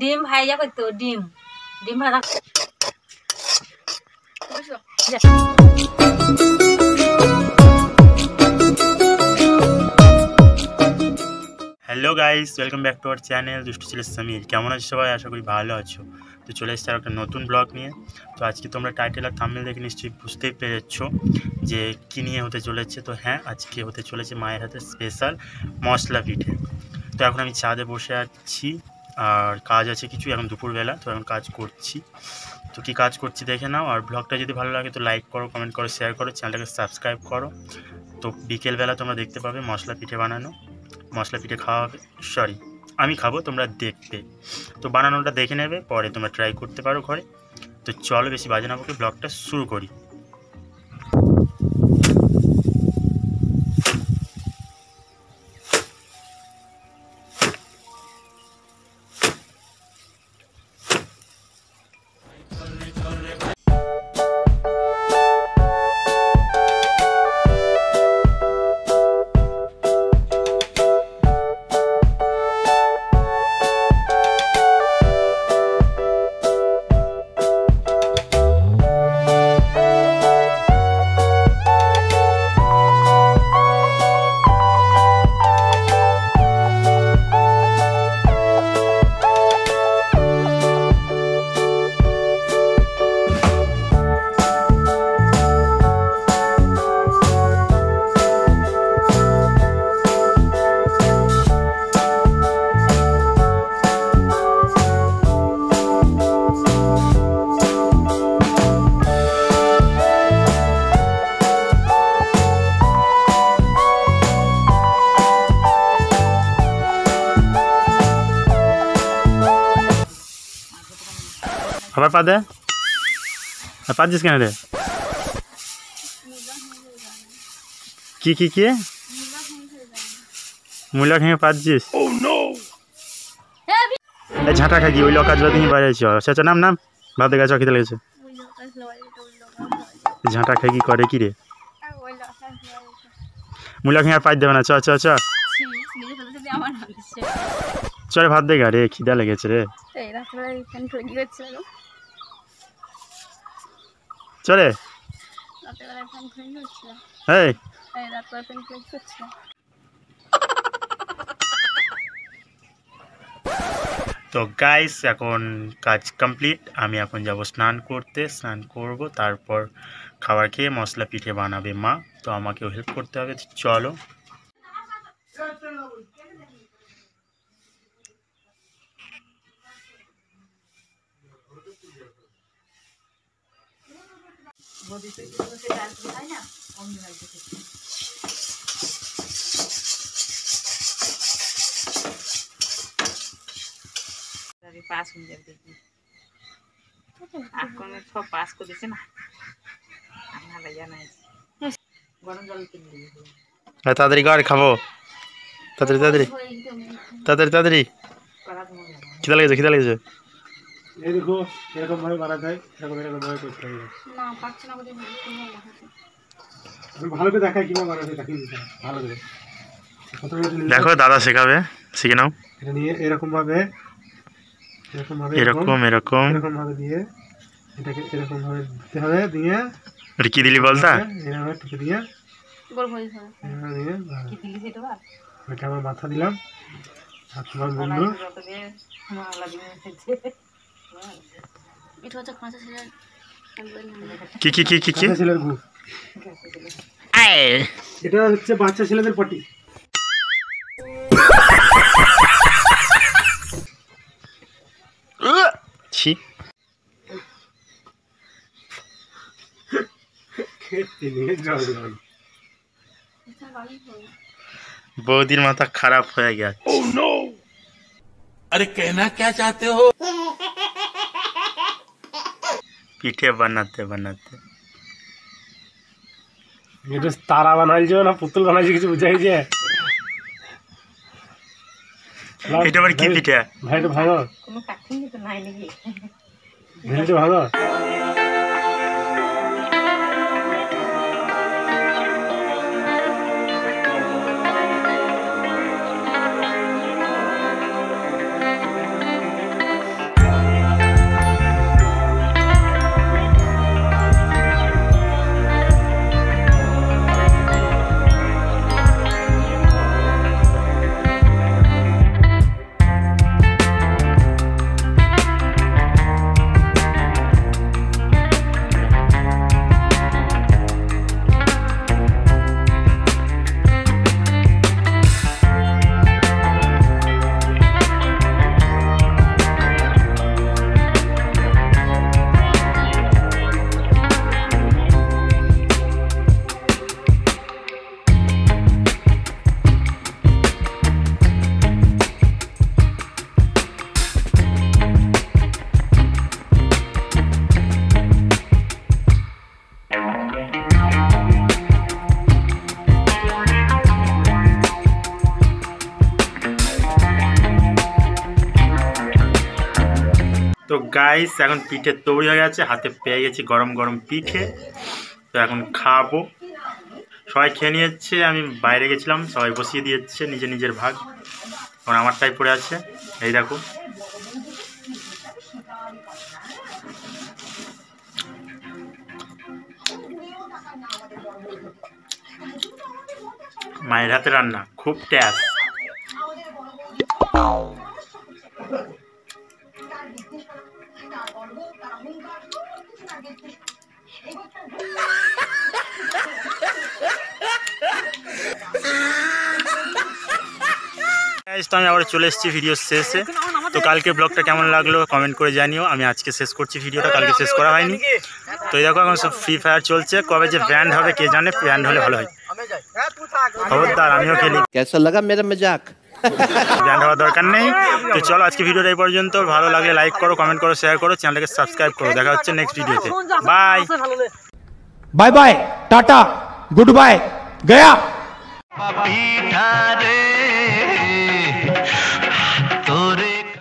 ডিম ভাইজা করতো ডিম ভাজা hello guys, welcome back to our channel দুষ্টু ছেলে সমীর। কেমন আছো সবাই? আশা করি ভালো আছো। তো চলে এসেছি আর একটা নতুন ব্লগ নিয়ে। তো আজকে তোমরা টাইটেল আর থাম্বনেল দেখে নিশ্চয়ই বুঝতেই পেরেছো যে কী নিয়ে হতে চলেছে। তো হ্যাঁ, আজকে হতে চলেছে মায়ের হাতে স্পেশাল মশলা পিঠে। তো এখন আমি ছাদে বসে আছি আর কাজ আছে কিছু, এখন দুপুরবেলা, তো এখন কাজ করছি। তো কী কাজ করছি দেখে নাও। আর ব্লগটা যদি ভালো লাগে তো লাইক করো, কমেন্ট করো, শেয়ার করো, চ্যানেলটাকে সাবস্ক্রাইব করো। তো বিকেলবেলা তোমরা দেখতে পাবে মশলা পিঠে বানানো, মশলা পিঠে খাওয়া হবে, সরি আমি খাবো, তোমরা দেখবে। তো বানানোটা দেখে নেবে, পরে তোমরা ট্রাই করতে পারো ঘরে। তো চলো বেশি বাজে না বকে ব্লগটা শুরু করি। আবার পা দে, পাচ্ছিস কেন রে? কি কি কি মূলা খেয়ে পাচ্ছিস? এই ঝাঁটা খাই ওই লোক কাজ দিয়ে বাইরে আছি। আচ্ছা নাম নাম ভাত দেখা চ খেতে লেগেছে। ঝাঁটা খাই কি করে কি রে? মূলা খেয়ে আর পাই দেবে না। চ চ চ চরে ভাত দেখা রে, খিদা লেগেছে রে। চলে তো গাইস, এখন কাজ কমপ্লিট। আমি এখন যাব স্নান করতে, স্নান করব, তারপর খাবার খেয়ে মশলা পিঠে বানাবে মা। তো আমাকেও হেল্প করতে হবে। চলো তাড়াতাড়ি কর, খাবো তাড়াতাড়ি তাড়াতাড়ি তাড়াতাড়ি তাড়াতাড়ি। খিদা লেগেছে, খিদা লেগেছে। এই দেখো এরকম ভাবে বানাতে হয়, এরকম ভাবে করতে হবে। না পারছি না বলে আমি ভালো করে দেখাই কিভাবে বানাতে, দেখিয়ে দিতে ভালো করে। দেখো দাদা শেখাবে, শিখে নাও। এটা নিয়ে এরকম ভাবে এরকম এরকম ভাবে দিয়ে এটাকে এরকম ভাবে দিতে হবে। দিয়ে এটা কি দিলি বলতা? এভাবে টিপে দিয়ে গোল হয়ে যাবে। দিয়ে কি দিলি সেটা বল। এটা আমার মাথা দিলাম, আর তোমার বন্ধু এটা হচ্ছে কাঁচা ছেলের কি কি কি কি কি ছেলের গু। এটা হচ্ছে বাচ্চা ছেলেদের পটি। ছি, বৌদির মাথা খারাপ হয়ে গেছে। अरे कहना क्या चाहते हो? পিঠে বানাতে বানাতে এটা তারা বানাইছো না পুতুল বানাইছো কিছু বুঝাই যে। এটা আবার কি পিঠা? ভাই এটা ভাঙো, কোনো কাঠিং তো নাই নাকি? ভিডিওটা ভাঙো। তো গাইস এখন পিঠে তৈরি হয়ে গেছে, হাতে পেয়ে গেছি গরম গরম পিঠে। তো এখন খাবো, সবাই খেয়ে নিয়েছে, আমি বাইরে গেছিলাম, সবাই বসিয়ে দিয়েছে নিজের নিজের ভাগ। এখন আমারটাই পড়ে আছে, এই দেখো। মায়ের হাতে রান্না খুব টেস্ট। তো আমি আবার চলে এসেছি ভিডিও শেষে। তো কালকে ব্লগটা কেমন লাগলো কমেন্ট করে জানিও। আমি আজকে শেষ করছি ভিডিওটা, কালকে শেষ করা হয়নি। তো এই দেখো এখন সব ফ্রি ফায়ার চলছে, কবে যে ব্যান্ড হবে কে জানে, ব্যান্ড হলে ভালো হয়। খবরদার আমিও খেলি। कैसा लगा मेरा मजाक? ব্যান্ড হওয়ার দরকার নেই। তো চলো আজকে ভিডিওটা এই পর্যন্ত। ভালো লাগলে লাইক করো, কমেন্ট করো, শেয়ার করো, চ্যানেলটাকে সাবস্ক্রাইব করো। দেখা হচ্ছে নেক্সট ভিডিওতে। Bye bye bye tata good bye गया।